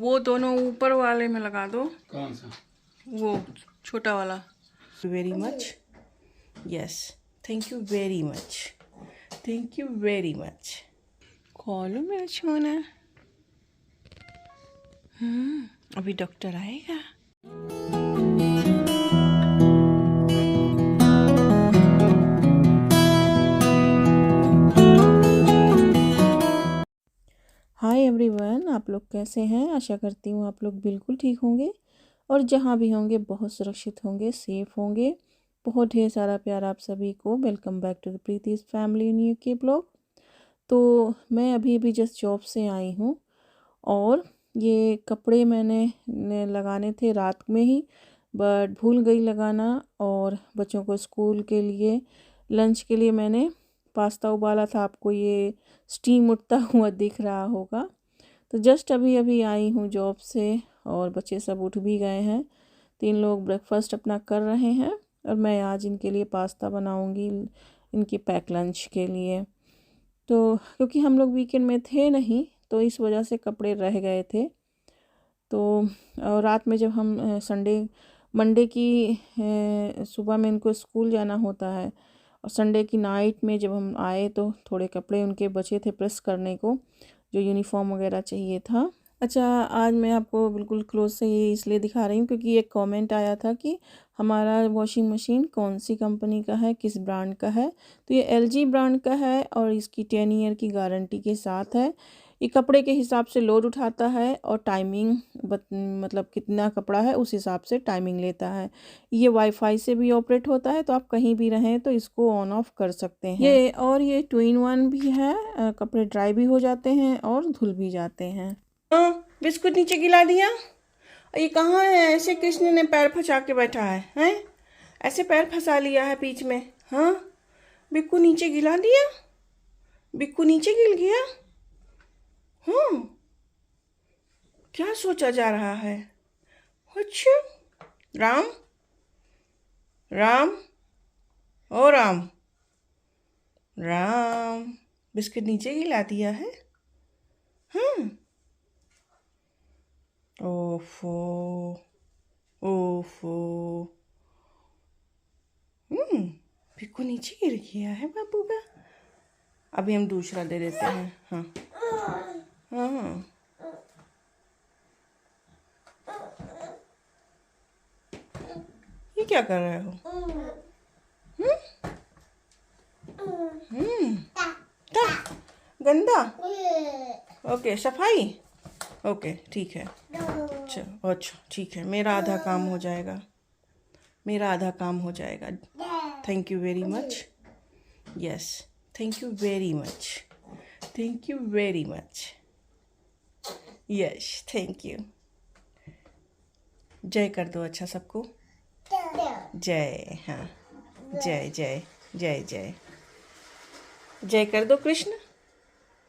वो दोनों ऊपर वाले में लगा दो। कौन सा? वो छोटा वाला। Very much. Yes, thank you very much, thank you very much. खोलो मेरा सोना। अभी डॉक्टर आएगा। हाय एवरीवन, आप लोग कैसे हैं? आशा करती हूँ आप लोग बिल्कुल ठीक होंगे और जहाँ भी होंगे बहुत सुरक्षित होंगे, सेफ होंगे। बहुत ढेर सारा प्यार आप सभी को। Welcome back to the Preeti's family new के ब्लॉग। तो मैं अभी अभी जस्ट जॉब से आई हूँ और ये कपड़े मैंने लगाने थे रात में ही, बट भूल गई लगाना। और बच्चों को स्कूल के लिए लंच के लिए मैंने पास्ता उबाला था। आपको ये स्टीम उठता हुआ दिख रहा होगा। तो जस्ट अभी अभी आई हूँ जॉब से और बच्चे सब उठ भी गए हैं। 3 लोग ब्रेकफास्ट अपना कर रहे हैं और मैं आज इनके लिए पास्ता बनाऊँगी, इनके पैक लंच के लिए। तो क्योंकि हम लोग वीकेंड में थे नहीं तो इस वजह से कपड़े रह गए थे। तो रात में जब हम मंडे की सुबह में इनको स्कूल जाना होता है और संडे की नाइट में जब हम आए तो थोड़े कपड़े उनके बचे थे प्रेस करने को, जो यूनिफॉर्म वगैरह चाहिए था। अच्छा, आज मैं आपको बिल्कुल क्लोज से ये इसलिए दिखा रही हूँ क्योंकि एक कमेंट आया था कि हमारा वॉशिंग मशीन कौन सी कंपनी का है, किस ब्रांड का है। तो ये LG ब्रांड का है और इसकी 10 ईयर की गारंटी के साथ है। ये कपड़े के हिसाब से लोड उठाता है और टाइमिंग मतलब कितना कपड़ा है उस हिसाब से टाइमिंग लेता है। ये वाईफाई से भी ऑपरेट होता है, तो आप कहीं भी रहें तो इसको ऑन ऑफ कर सकते हैं। ये 2 in 1 भी है। कपड़े ड्राई भी हो जाते हैं और धुल भी जाते हैं। बिस्कुट नीचे गिरा दिया। ये कहाँ है? ऐसे कृष्ण ने पैर फंसा के बैठा है, हैं? ऐसे पैर फंसा लिया है बीच में। हाँ, बिक्कू नीचे गिरा दिया। बिक्कू नीचे गिर गया। हाँ, क्या सोचा जा रहा है? अच्छा, राम राम ओ राम राम, बिस्किट नीचे गिरा दिया है। हाँ, ओफो ओफो। बिक्कू नीचे गिर गया है बाबू का। अभी हम दूसरा दे देते हैं। हाँ हाँ, ये क्या कर रहे हो? ता, गंदा। ओके, सफाई। ओके, ठीक है। अच्छा ठीक है, मेरा आधा काम हो जाएगा, मेरा आधा काम हो जाएगा। Thank you very much. Yes, thank you very much, thank you very much. Yes, thank you. जय कर दो अच्छा सबको। जय। हाँ, जय जय जय जय जय कर दो कृष्ण,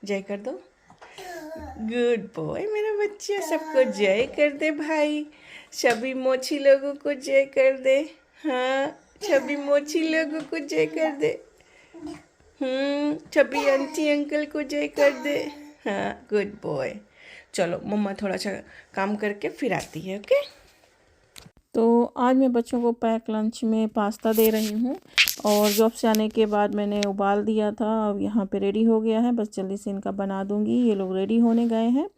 जय कर दो। गुड बॉय मेरा बच्चा, सबको जय कर दे भाई। सभी मोची लोगों को जय कर दे। हाँ, सभी मोची लोगों को जय कर दे। सभी आंटी अंकल को जय कर दे। हाँ, गुड बॉय। चलो मम्मा थोड़ा सा काम करके फिर आती है। ओके। तो आज मैं बच्चों को पैक लंच में पास्ता दे रही हूँ और जॉब से आने के बाद मैंने उबाल दिया था। अब यहाँ पे रेडी हो गया है, बस जल्दी से इनका बना दूँगी। ये लोग रेडी होने गए हैं।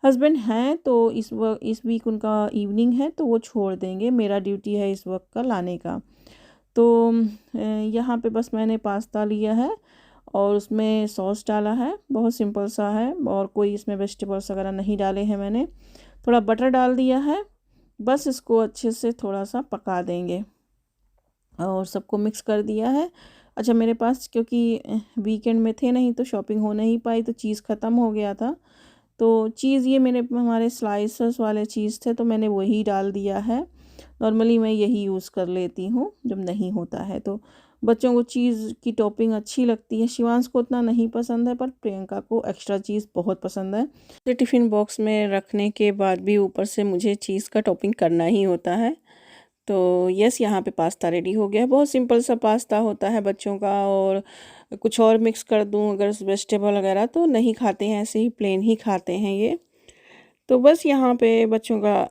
हस्बैंड हैं तो इस वीक उनका इवनिंग है तो वो छोड़ देंगे। मेरा ड्यूटी है इस वक्त का लाने का। तो यहाँ पे बस मैंने पास्ता लिया है और उसमें सॉस डाला है। बहुत सिंपल सा है और कोई इसमें वेजिटेबल्स वगैरह नहीं डाले हैं मैंने। थोड़ा बटर डाल दिया है। बस इसको अच्छे से थोड़ा सा पका देंगे और सबको मिक्स कर दिया है। अच्छा, मेरे पास क्योंकि वीकेंड में थे नहीं तो शॉपिंग हो नहीं पाई, तो चीज़ ख़त्म हो गया था। तो चीज़ ये हमारे स्लाइसर्स वाले चीज़ थे तो मैंने वही डाल दिया है। नॉर्मली मैं यही यूज़ कर लेती हूँ जब नहीं होता है तो। बच्चों को चीज़ की टॉपिंग अच्छी लगती है। शिवांश को उतना नहीं पसंद है पर प्रियंका को एक्स्ट्रा चीज़ बहुत पसंद है। तो टिफ़िन बॉक्स में रखने के बाद भी ऊपर से मुझे चीज़ का टॉपिंग करना ही होता है। तो यस, यहाँ पे पास्ता रेडी हो गया है। बहुत सिंपल सा पास्ता होता है बच्चों का। और कुछ और मिक्स कर दूँ अगर वेजिटेबल वगैरह तो नहीं खाते हैं, ऐसे ही प्लेन ही खाते हैं ये। तो बस यहाँ पे बच्चों का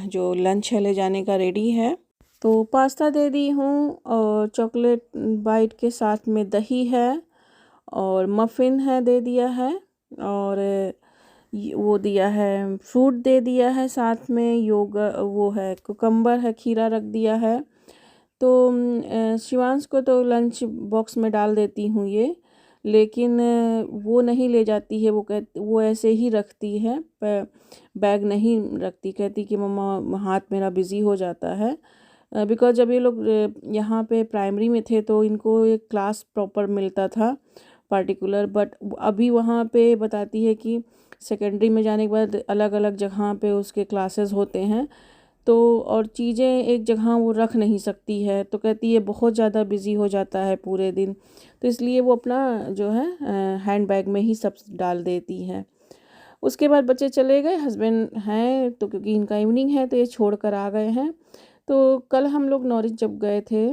जो लंच है ले जाने का रेडी है। तो पास्ता दे दी हूँ और चॉकलेट बाइट के साथ में दही है और मफ़िन है दे दिया है, और वो दिया है, फ्रूट दे दिया है साथ में, वो है कुकम्बर है, खीरा रख दिया है। तो शिवांश को तो लंच बॉक्स में डाल देती हूँ ये, लेकिन वो नहीं ले जाती है, वो ऐसे ही रखती है, बैग नहीं रखती, कहती कि मम्मा हाथ मेरा बिज़ी हो जाता है। बिकॉज़ जब ये लोग यहाँ पे प्राइमरी में थे तो इनको एक क्लास प्रॉपर मिलता था पार्टिकुलर, बट अभी वहाँ पे बताती है कि सेकेंडरी में जाने के बाद अलग अलग जगह पे उसके क्लासेस होते हैं, तो और चीज़ें एक जगह वो रख नहीं सकती है, तो कहती है बहुत ज़्यादा बिज़ी हो जाता है पूरे दिन, तो इसलिए वो अपना जो है हैंड बैग में ही सब डाल देती है। उसके बाद बच्चे चले गए, हस्बैंड हैं तो क्योंकि इनका इवनिंग है तो ये छोड़ कर आ गए हैं। तो कल हम लोग नॉरिच जब गए थे,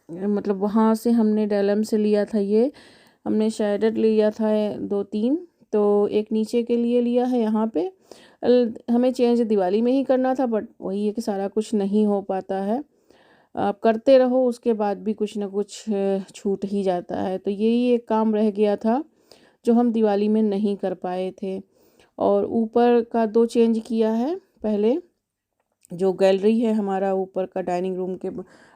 मतलब वहाँ से हमने डेलम से लिया था, ये हमने शेडेड लिया था 2-3, तो एक नीचे के लिए लिया है यहाँ पे। हमें चेंज दिवाली में ही करना था, बट वही है कि सारा कुछ नहीं हो पाता है, आप करते रहो उसके बाद भी कुछ ना कुछ छूट ही जाता है। तो यही एक काम रह गया था जो हम दिवाली में नहीं कर पाए थे। और ऊपर का 2 चेंज किया है। पहले जो गैलरी है हमारा ऊपर का डाइनिंग रूम के,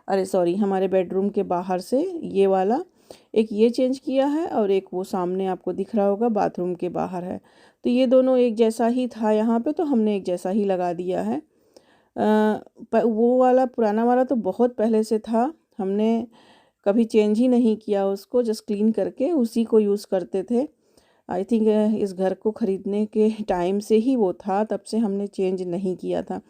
अरे सॉरी, हमारे बेडरूम के बाहर से ये वाला एक ये चेंज किया है, और एक वो सामने आपको दिख रहा होगा बाथरूम के बाहर है। तो ये दोनों एक जैसा ही था यहाँ पे, तो हमने एक जैसा ही लगा दिया है। वो वाला पुराना वाला तो बहुत पहले से था, हमने कभी चेंज ही नहीं किया उसको, जस्ट क्लीन करके उसी को यूज़ करते थे। आई थिंक इस घर को ख़रीदने के टाइम से ही वो था, तब से हमने चेंज नहीं किया था।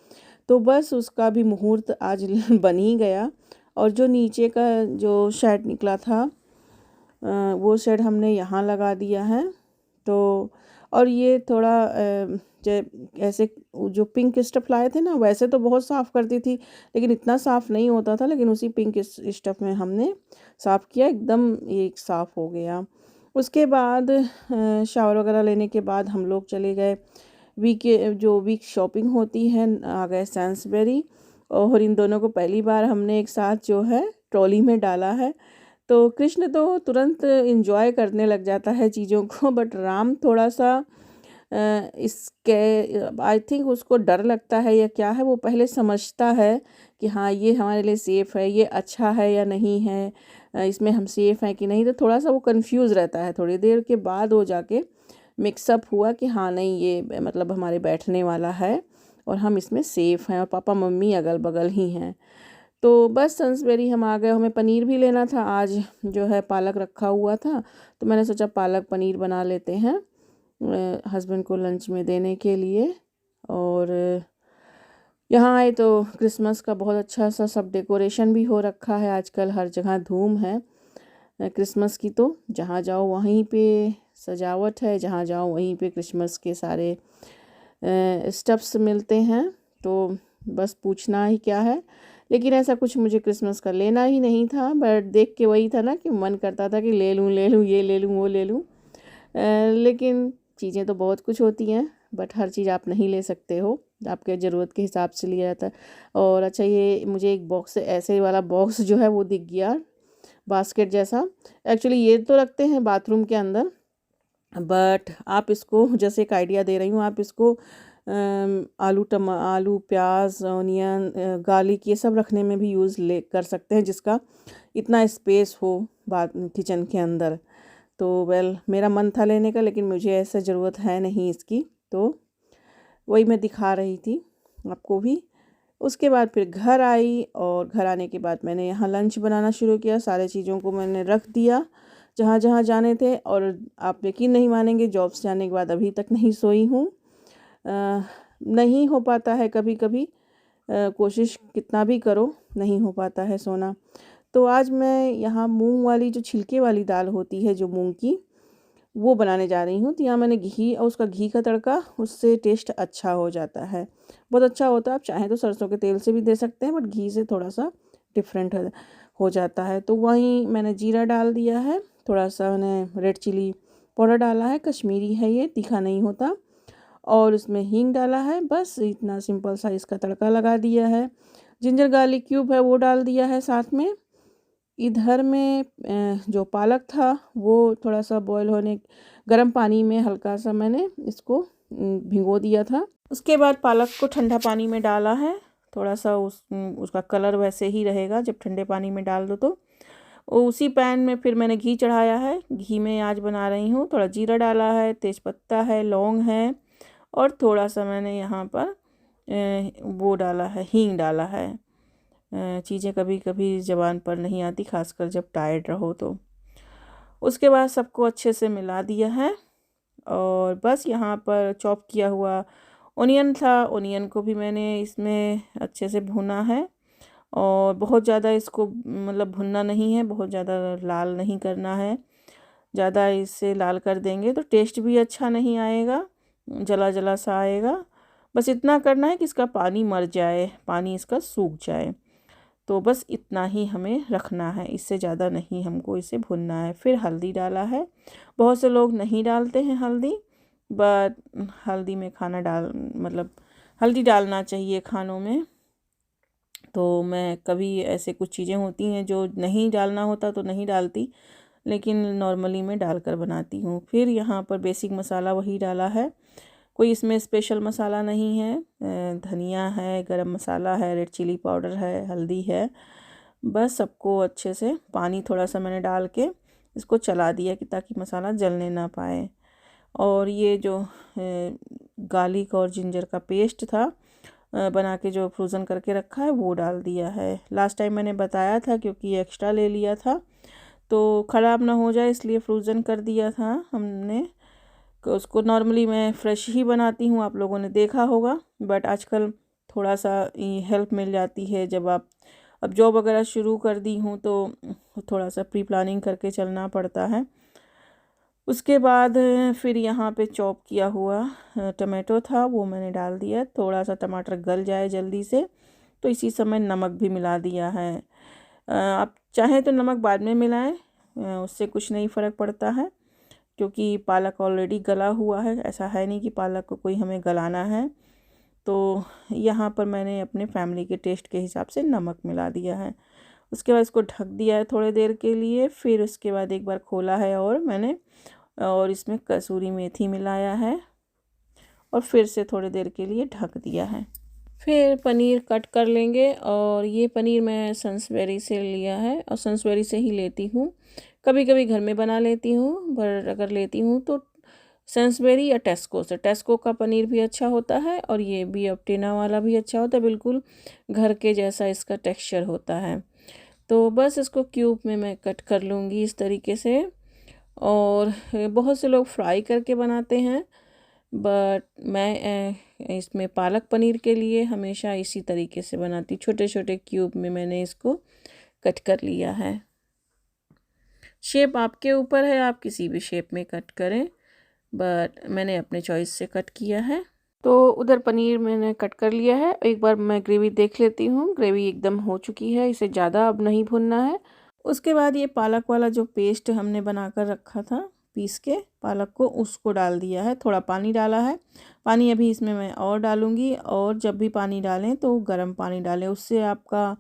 तो बस उसका भी मुहूर्त आज बन ही गया। और जो नीचे का जो शेड निकला था, वो शेड हमने यहाँ लगा दिया है। तो और ये थोड़ा ऐसे जो पिंक स्टफ़ लाए थे ना, वैसे तो बहुत साफ़ करती थी, लेकिन इतना साफ़ नहीं होता था, लेकिन उसी पिंक स्टफ़ में हमने साफ़ किया, एकदम ये साफ़ हो गया। उसके बाद शावर वगैरह लेने के बाद हम लोग चले गए, वीक शॉपिंग होती है, आ गए सैंसबेरी, और इन दोनों को पहली बार हमने एक साथ जो है ट्रॉली में डाला है। तो कृष्ण तो तुरंत इंजॉय करने लग जाता है चीज़ों को, बट राम थोड़ा सा इसके आई थिंक उसको डर लगता है या क्या है, वो पहले समझता है कि हाँ ये हमारे लिए सेफ़ है, ये अच्छा है या नहीं है, इसमें हम सेफ़ हैं कि नहीं, तो थोड़ा सा वो कंफ्यूज रहता है। थोड़ी देर के बाद वो जाके मिक्सअप हुआ कि हाँ नहीं ये मतलब हमारे बैठने वाला है और हम इसमें सेफ़ हैं और पापा मम्मी अगल बगल ही हैं। तो बस सन्सबेरी हम आ गए, हमें पनीर भी लेना था, आज जो है पालक रखा हुआ था, तो मैंने सोचा पालक पनीर बना लेते हैं हस्बैंड को लंच में देने के लिए। और यहाँ आए तो क्रिसमस का बहुत अच्छा सा सब डेकोरेशन भी हो रखा है, आजकल हर जगह धूम है क्रिसमस की, तो जहाँ जाओ वहीं पे सजावट है, जहाँ जाओ वहीं पे क्रिसमस के सारे स्टफ्स मिलते हैं। तो बस पूछना ही क्या है, लेकिन ऐसा कुछ मुझे क्रिसमस का लेना ही नहीं था, बट देख के वही था ना कि मन करता था कि ले लूँ ये ले लूँ वो ले लूँ। लेकिन चीज़ें तो बहुत कुछ होती हैं, बट हर चीज़ आप नहीं ले सकते हो, आपके ज़रूरत के हिसाब से लिया जाता है। और अच्छा, ये मुझे एक बॉक्स, ऐसे वाला बॉक्स जो है वो दिख गया, बास्केट जैसा। एक्चुअली ये तो रखते हैं बाथरूम के अंदर, बट आप इसको, जैसे एक आइडिया दे रही हूँ, आप इसको आलू प्याज ऑनियन गार्लिक ये सब रखने में भी यूज़ कर सकते हैं, जिसका इतना स्पेस हो बात किचन के अंदर। तो मेरा मन था लेने का, लेकिन मुझे ऐसा ज़रूरत है नहीं इसकी, तो वही मैं दिखा रही थी आपको भी। उसके बाद फिर घर आई, और घर आने के बाद मैंने यहाँ लंच बनाना शुरू किया, सारे चीज़ों को मैंने रख दिया जहाँ जहाँ जाने थे। और आप यकीन नहीं मानेंगे, जॉब से आने के बाद अभी तक नहीं सोई हूँ। नहीं हो पाता है कभी कभी, कोशिश कितना भी करो नहीं हो पाता है सोना। तो आज मैं यहाँ मूंग वाली जो छिलके वाली दाल होती है, जो मूंग की, वो बनाने जा रही हूँ। तो यहाँ मैंने घी और उसका घी का तड़का, उससे टेस्ट अच्छा हो जाता है, बहुत अच्छा होता है। आप चाहें तो सरसों के तेल से भी दे सकते हैं, बट घी से थोड़ा सा डिफरेंट हो जाता है। तो वहीं मैंने जीरा डाल दिया है, थोड़ा सा मैंने रेड चिली पाउडर डाला है, कश्मीरी है ये, तीखा नहीं होता। और उसमें हींग डाला है। बस इतना सिंपल सा इसका तड़का लगा दिया है। जिंजर गार्लिक क्यूब है वो डाल दिया है साथ में। इधर में जो पालक था वो थोड़ा सा बॉईल होने गर्म पानी में हल्का सा मैंने इसको भिगो दिया था। उसके बाद पालक को ठंडा पानी में डाला है। थोड़ा सा उसका कलर वैसे ही रहेगा जब ठंडे पानी में डाल दो तो। उसी पैन में फिर मैंने घी चढ़ाया है। घी में आज बना रही हूँ। थोड़ा जीरा डाला है, तेज़पत्ता है, लौंग है और थोड़ा सा मैंने यहाँ पर वो डाला है, हींग डाला है। चीज़ें कभी कभी ज़बान पर नहीं आती, खासकर जब टायर्ड रहो तो। उसके बाद सबको अच्छे से मिला दिया है और बस यहाँ पर चॉप किया हुआ ओनियन था, ओनियन को भी मैंने इसमें अच्छे से भुना है। और बहुत ज़्यादा इसको मतलब भुनना नहीं है, बहुत ज़्यादा लाल नहीं करना है। ज़्यादा इससे लाल कर देंगे तो टेस्ट भी अच्छा नहीं आएगा, जला जला सा आएगा। बस इतना करना है कि इसका पानी मर जाए, पानी इसका सूख जाए। तो बस इतना ही हमें रखना है, इससे ज़्यादा नहीं हमको इसे भुनना है। फिर हल्दी डाला है। बहुत से लोग नहीं डालते हैं हल्दी, बट हल्दी में खाना मतलब हल्दी डालना चाहिए खानों में। तो मैं कभी ऐसे कुछ चीज़ें होती हैं जो नहीं डालना होता तो नहीं डालती, लेकिन नॉर्मली मैं डालकर बनाती हूँ। फिर यहाँ पर बेसिक मसाला वही डाला है, कोई इसमें स्पेशल मसाला नहीं है। धनिया है, गरम मसाला है, रेड चिली पाउडर है, हल्दी है। बस सबको अच्छे से पानी थोड़ा सा मैंने डाल के इसको चला दिया कि ताकि मसाला जलने ना पाए। और ये जो गार्लिक और जिंजर का पेस्ट था बना के जो फ्रोज़न करके रखा है वो डाल दिया है। लास्ट टाइम मैंने बताया था क्योंकि एक्स्ट्रा ले लिया था तो ख़राब ना हो जाए, इसलिए फ्रोज़न कर दिया था हमने। उसको नॉर्मली मैं फ़्रेश ही बनाती हूँ, आप लोगों ने देखा होगा। बट आजकल थोड़ा सा हेल्प मिल जाती है, जब आप अब जॉब वगैरह शुरू कर दी हूँ तो थोड़ा सा प्री प्लानिंग करके चलना पड़ता है। उसके बाद फिर यहाँ पे चॉप किया हुआ टमाटो था वो मैंने डाल दिया। थोड़ा सा टमाटर गल जाए जल्दी से तो इसी समय नमक भी मिला दिया है। आप चाहें तो नमक बाद में मिलाएं, उससे कुछ नहीं फ़र्क पड़ता है क्योंकि पालक ऑलरेडी गला हुआ है। ऐसा है नहीं कि पालक को कोई हमें गलाना है। तो यहाँ पर मैंने अपने फैमिली के टेस्ट के हिसाब से नमक मिला दिया है। उसके बाद इसको ढक दिया है थोड़ी देर के लिए। फिर उसके बाद एक बार खोला है और इसमें कसूरी मेथी मिलाया है और फिर से थोड़ी देर के लिए ढक दिया है। फिर पनीर कट कर लेंगे। और ये पनीर मैं सन्सबेरी से लिया है और सन्सबेरी से ही लेती हूँ। कभी कभी घर में बना लेती हूँ, पर अगर लेती हूँ तो सन्सबेरी या टेस्को से। टेस्को का पनीर भी अच्छा होता है और ये भी अपटेना वाला भी अच्छा होता है, बिल्कुल घर के जैसा इसका टेक्सचर होता है। तो बस इसको क्यूब में मैं कट कर लूँगी इस तरीके से। और बहुत से लोग फ्राई करके बनाते हैं, बट मैं इसमें पालक पनीर के लिए हमेशा इसी तरीके से बनाती। छोटे छोटे क्यूब में मैंने इसको कट कर लिया है। शेप आपके ऊपर है, आप किसी भी शेप में कट करें, बट मैंने अपने चॉइस से कट किया है। तो उधर पनीर मैंने कट कर लिया है। एक बार मैं ग्रेवी देख लेती हूँ। ग्रेवी एकदम हो चुकी है, इसे ज़्यादा अब नहीं भुनना है। उसके बाद ये पालक वाला जो पेस्ट हमने बना कर रखा था पीस के पालक को, उसको डाल दिया है। थोड़ा पानी डाला है। पानी अभी इसमें मैं और डालूँगी। और जब भी पानी डालें तो गर्म पानी डालें, उससे आपका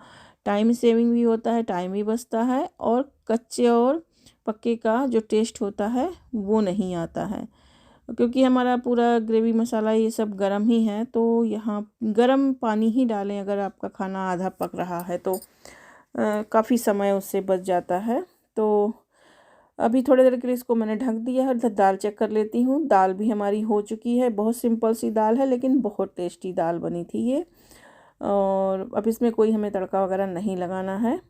टाइम सेविंग भी होता है, टाइम भी बचता है और कच्चे और पक्के का जो टेस्ट होता है वो नहीं आता है। क्योंकि हमारा पूरा ग्रेवी मसाला ये सब गरम ही है, तो यहाँ गरम पानी ही डालें अगर आपका खाना आधा पक रहा है तो काफ़ी समय उससे बच जाता है। तो अभी थोड़ी देर के लिए इसको मैंने ढक दिया है। और दाल चेक कर लेती हूँ। दाल भी हमारी हो चुकी है। बहुत सिंपल सी दाल है लेकिन बहुत टेस्टी दाल बनी थी ये। और अब इसमें कोई हमें तड़का वगैरह नहीं लगाना है।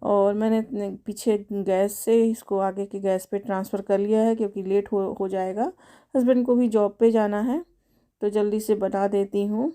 और मैंने पीछे गैस से इसको आगे के गैस पे ट्रांसफ़र कर लिया है क्योंकि लेट हो जाएगा। हस्बैंड को भी जॉब पे जाना है तो जल्दी से बना देती हूँ।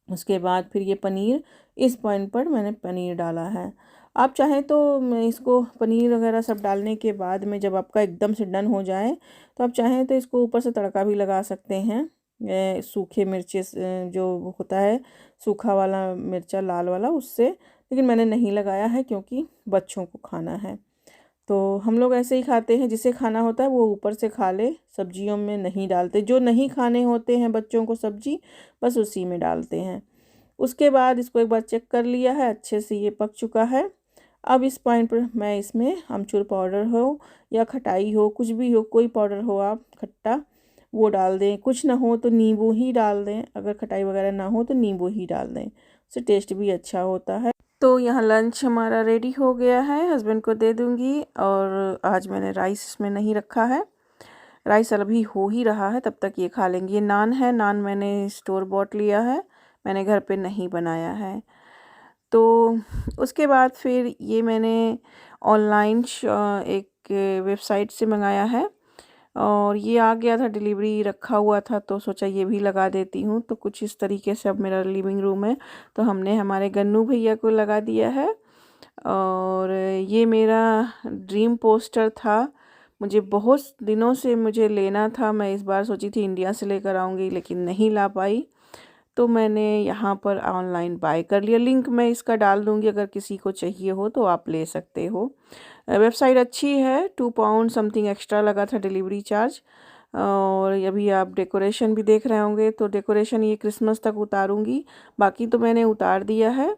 उसके बाद फिर ये पनीर, इस पॉइंट पर मैंने पनीर डाला है। आप चाहें तो मैं इसको पनीर वगैरह सब डालने के बाद में जब आपका एकदम से डन हो जाए तो आप चाहें तो इसको ऊपर से तड़का भी लगा सकते हैं। सूखे मिर्चे जो होता है सूखा वाला मिर्चा लाल वाला, उससे। लेकिन मैंने नहीं लगाया है क्योंकि बच्चों को खाना है। तो हम लोग ऐसे ही खाते हैं, जिसे खाना होता है वो ऊपर से खा ले, सब्जियों में नहीं डालते। जो नहीं खाने होते हैं बच्चों को सब्जी, बस उसी में डालते हैं। उसके बाद इसको एक बार चेक कर लिया है, अच्छे से ये पक चुका है। अब इस पॉइंट पर मैं इसमें अमचूर पाउडर हो या खटाई हो, कुछ भी हो, कोई पाउडर हो आप खट्टा, वो डाल दें। कुछ ना हो तो नींबू ही डाल दें, अगर खटाई वगैरह ना हो तो नींबू ही डाल दें, उससे टेस्ट भी अच्छा होता है। तो यहाँ लंच हमारा रेडी हो गया है, हस्बैंड को दे दूँगी। और आज मैंने राइस इसमें नहीं रखा है, राइस अभी हो ही रहा है, तब तक ये खा लेंगे। ये नान है, नान मैंने स्टोर बॉट लिया है, मैंने घर पे नहीं बनाया है। तो उसके बाद फिर ये मैंने ऑनलाइन एक वेबसाइट से मंगाया है, और ये आ गया था, डिलीवरी रखा हुआ था, तो सोचा ये भी लगा देती हूँ। तो कुछ इस तरीके से अब मेरा लिविंग रूम है, तो हमने हमारे गन्नू भैया को लगा दिया है। और ये मेरा ड्रीम पोस्टर था, मुझे बहुत दिनों से मुझे लेना था। मैं इस बार सोची थी इंडिया से लेकर आऊँगी, लेकिन नहीं ला पाई, तो मैंने यहाँ पर ऑनलाइन बाय कर लिया। लिंक मैं इसका डाल दूँगी, अगर किसी को चाहिए हो तो आप ले सकते हो। वेबसाइट अच्छी है, 2 पाउंड समथिंग एक्स्ट्रा लगा था डिलीवरी चार्ज। और अभी आप डेकोरेशन भी देख रहे होंगे, तो डेकोरेशन ये क्रिसमस तक उतारूँगी, बाकी तो मैंने उतार दिया है।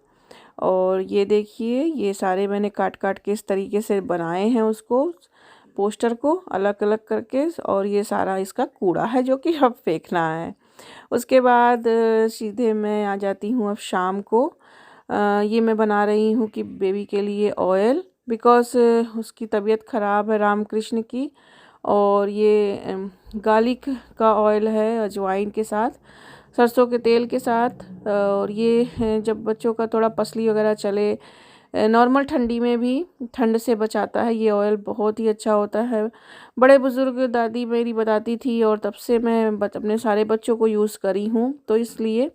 और ये देखिए, ये सारे मैंने काट काट के इस तरीके से बनाए हैं उसको, पोस्टर को अलग अलग करके। और ये सारा इसका कूड़ा है जो कि अब फेंकना है। उसके बाद सीधे मैं आ जाती हूँ अब शाम को। ये मैं बना रही हूँ कि बेबी के लिए ऑयल, बिकॉज़ उसकी तबीयत ख़राब है, रामकृष्ण की। और ये गार्लिक का ऑयल है, अजवाइन के साथ, सरसों के तेल के साथ। और ये जब बच्चों का थोड़ा पसली वगैरह चले, नॉर्मल ठंडी में भी ठंड से बचाता है, ये ऑयल बहुत ही अच्छा होता है। बड़े बुज़ुर्ग दादी मेरी बताती थी, और तब से मैं अपने सारे बच्चों को यूज़ करी हूँ, तो इसलिए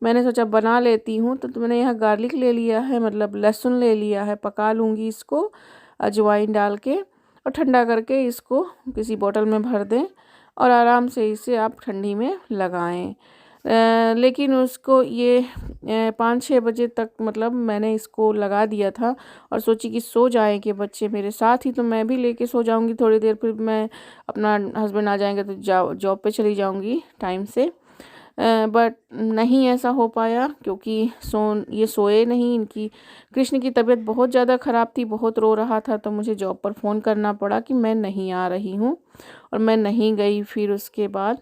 मैंने सोचा बना लेती हूँ। तो मैंने यहाँ गार्लिक ले लिया है, मतलब लहसुन ले लिया है, पका लूँगी इसको अजवाइन डाल के, और ठंडा करके इसको किसी बोतल में भर दें, और आराम से इसे आप ठंडी में लगाएं। लेकिन उसको ये 5-6 बजे तक, मतलब मैंने इसको लगा दिया था, और सोची कि सो जाएं कि बच्चे मेरे साथ ही, तो मैं भी लेके सो जाऊंगी थोड़ी देर, फिर मैं अपना हस्बैंड आ जाएंगे तो जॉब पे चली जाऊंगी टाइम से। बट नहीं ऐसा हो पाया, क्योंकि ये सोए नहीं। इनकी कृष्ण की तबीयत बहुत ज़्यादा ख़राब थी, बहुत रो रहा था, तो मुझे जॉब पर फ़ोन करना पड़ा कि मैं नहीं आ रही हूँ, और मैं नहीं गई। फिर उसके बाद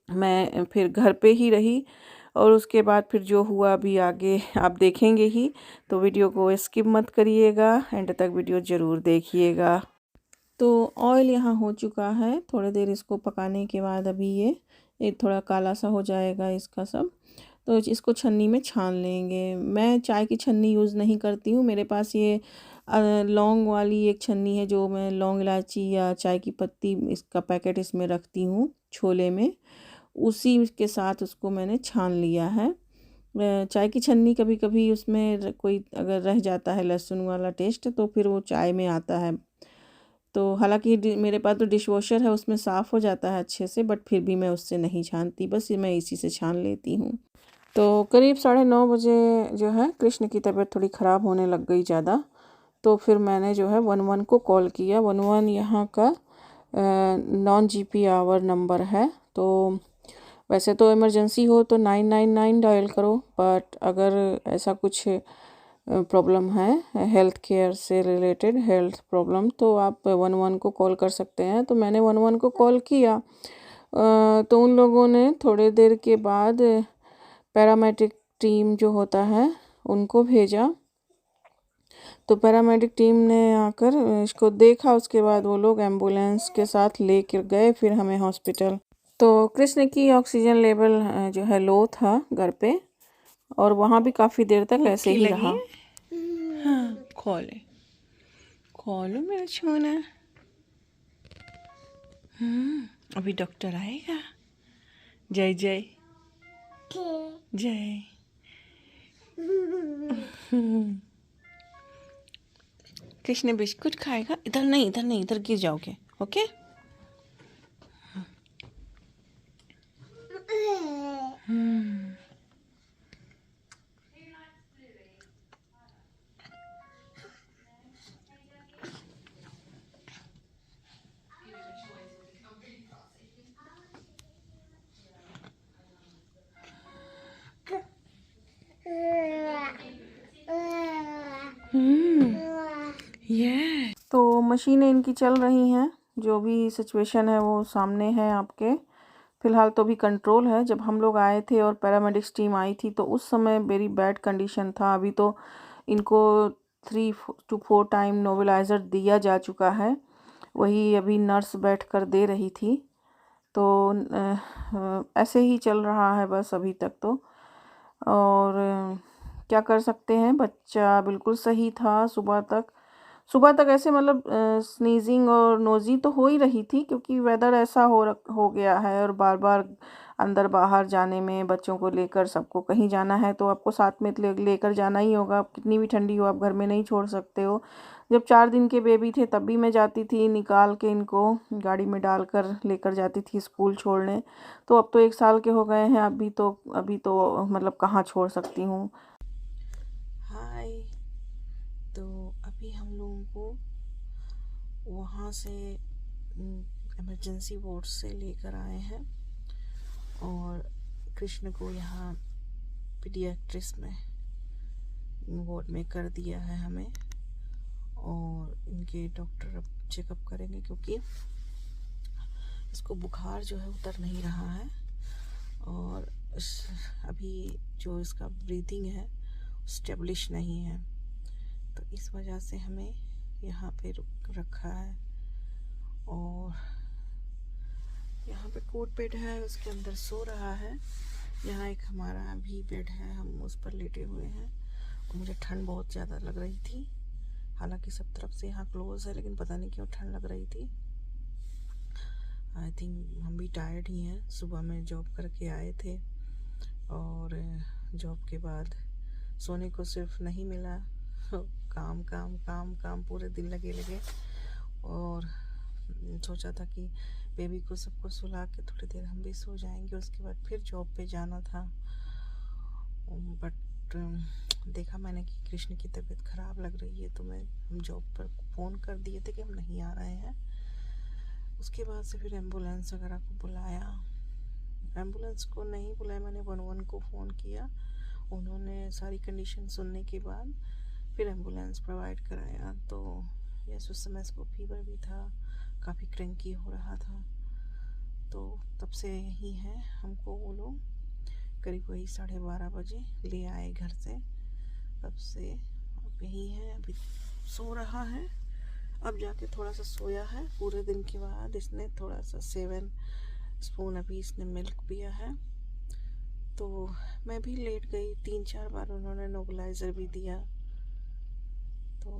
मैं फिर घर पे ही रही, और उसके बाद फिर जो हुआ अभी आगे आप देखेंगे ही, तो वीडियो को स्किप मत करिएगा, एंड तक वीडियो ज़रूर देखिएगा। तो ऑयल यहाँ हो चुका है, थोड़ी देर इसको पकाने के बाद अभी ये थोड़ा काला सा हो जाएगा इसका सब, तो इसको छन्नी में छान लेंगे। मैं चाय की छन्नी यूज़ नहीं करती हूँ, मेरे पास ये लौंग वाली एक छन्नी है, जो मैं लौंग इलायची या चाय की पत्ती इसका पैकेट इसमें रखती हूँ छोले में, उसी के साथ उसको मैंने छान लिया है। चाय की छन्नी कभी कभी उसमें कोई अगर रह जाता है लहसुन वाला टेस्ट, तो फिर वो चाय में आता है। तो हालांकि मेरे पास तो डिश वॉशर है, उसमें साफ़ हो जाता है अच्छे से, बट फिर भी मैं उससे नहीं छानती, बस ये मैं इसी से छान लेती हूँ। तो करीब 9:30 बजे जो है कृष्ण की तबीयत थोड़ी ख़राब होने लग गई ज़्यादा, तो फिर मैंने जो है 11 को कॉल किया। 11 यहाँ का नॉन जीपी आवर नंबर है, तो वैसे तो इमरजेंसी हो तो 999 डायल करो, बट अगर ऐसा कुछ प्रॉब्लम है हेल्थ केयर से रिलेटेड, हेल्थ प्रॉब्लम, तो आप 11 को कॉल कर सकते हैं। तो मैंने 11 को कॉल किया, तो उन लोगों ने थोड़ी देर के बाद पैरामेडिक टीम जो होता है उनको भेजा। तो पैरामेडिक टीम ने आकर इसको देखा, उसके बाद वो लोग एम्बुलेंस के साथ लेकर गए फिर हमें हॉस्पिटल। तो कृष्ण की ऑक्सीजन लेवल जो है लो था घर पे, और वहाँ भी काफ़ी देर तक ऐसे ही रहा। हाँ, खोले खोलो मेरा छोना। अभी डॉक्टर आएगा। जय जय जय। कृष्ण बिस्कुट खाएगा, इधर नहीं इधर नहीं, इधर गिर जाओगे। ओके। मशीनें इनकी चल रही हैं, जो भी सिचुएशन है वो सामने है आपके। फ़िलहाल तो भी कंट्रोल है। जब हम लोग आए थे और पैरामेडिक्स टीम आई थी तो उस समय वेरी बैड कंडीशन था। अभी तो इनको 3 to 4 टाइम नेबुलाइज़र दिया जा चुका है, वही अभी नर्स बैठ कर दे रही थी। तो ऐसे ही चल रहा है बस अभी तक तो। और क्या कर सकते हैं, बच्चा बिल्कुल सही था सुबह तक ऐसे मतलब स्नीजिंग और नोज़ी तो हो ही रही थी, क्योंकि वेदर ऐसा हो गया है और बार बार अंदर बाहर जाने में बच्चों को लेकर, सबको कहीं जाना है तो आपको साथ में लेकर जाना ही होगा। कितनी भी ठंडी हो आप घर में नहीं छोड़ सकते हो। जब 4 दिन के बेबी थे तब भी मैं जाती थी, निकाल के इनको गाड़ी में डालकर लेकर जाती थी स्कूल छोड़ने। तो अब तो 1 साल के हो गए हैं, अभी तो मतलब कहाँ छोड़ सकती हूँ। हाय, तो अभी हम लोगों को वहाँ से इमरजेंसी वार्ड से लेकर आए हैं और कृष्ण को यहाँ पीडियाट्रिक्स में वार्ड में कर दिया है हमें। और इनके डॉक्टर अब चेकअप करेंगे, क्योंकि इसको बुखार जो है उतर नहीं रहा है और अभी जो इसका ब्रीदिंग है स्टेब्लिश नहीं है। तो इस वजह से हमें यहाँ पे रखा है। और यहाँ पे कोट बेड है, उसके अंदर सो रहा है। यहाँ एक हमारा भी बेड है, हम उस पर लेटे हुए हैं। और मुझे ठंड बहुत ज़्यादा लग रही थी, हालांकि सब तरफ से यहाँ क्लोज है, लेकिन पता नहीं क्यों ठंड लग रही थी। आई थिंक हम भी टायर्ड ही हैं, सुबह में जॉब करके आए थे और जॉब के बाद सोने को सिर्फ नहीं मिला, काम काम काम काम पूरे दिन लगे। और सोचा था कि बेबी को सबको सुला के थोड़ी देर हम भी सो जाएंगे, उसके बाद फिर जॉब पे जाना था। बट देखा मैंने कि कृष्ण की तबीयत ख़राब लग रही है, तो हम जॉब पर फ़ोन कर दिए थे कि हम नहीं आ रहे हैं। उसके बाद से फिर एम्बुलेंस वगैरह को बुलाया। एम्बुलेंस को नहीं बुलाया, मैंने 11 को फ़ोन किया। उन्होंने सारी कंडीशन सुनने के बाद फिर एम्बुलेंस प्रोवाइड कराया। तो यस, उस समय इसको फीवर भी था, काफ़ी क्रैंकी हो रहा था। तो तब से यही है, हमको वो लोग करीब वही 12:30 बजे ले आए घर से। तब से अब यही है, अभी सो रहा है। अब जाके थोड़ा सा सोया है, पूरे दिन के बाद इसने थोड़ा सा 7 स्पून अभी इसने मिल्क पिया है। तो मैं भी लेट गई, 3-4 बार उन्होंने नेबुलाइज़र भी दिया। तो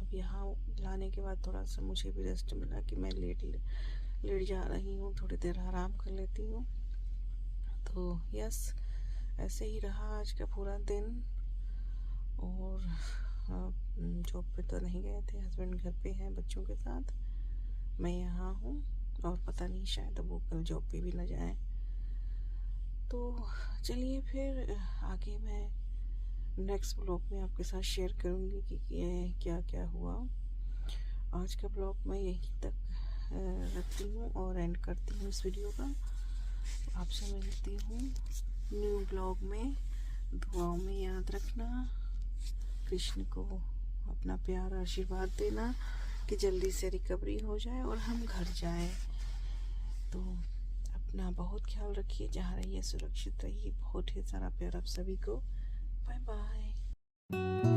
अब यहाँ लाने के बाद थोड़ा सा मुझे भी रेस्ट मिला कि मैं लेट जा रही हूँ, थोड़ी देर आराम कर लेती हूँ। तो यस, ऐसे ही रहा आज का पूरा दिन। और जॉब पे तो नहीं गए थे, हस्बैंड घर पे हैं बच्चों के साथ, मैं यहाँ हूँ। और पता नहीं, शायद वो कल जॉब पे भी न जाएं। तो चलिए फिर आगे मैं नेक्स्ट ब्लॉग में आपके साथ शेयर करूँगी कि क्या क्या हुआ। आज का ब्लॉग मैं यहीं तक रखती हूँ और एंड करती हूँ इस वीडियो का। आपसे मिलती हूँ न्यू ब्लॉग में। दुआओं में याद रखना, कृष्ण को अपना प्यार आशीर्वाद देना कि जल्दी से रिकवरी हो जाए और हम घर जाएं। तो अपना बहुत ख्याल रखिए, जहाँ रहिए सुरक्षित रहिए। बहुत ही सारा प्यार आप सभी को। Bye bye.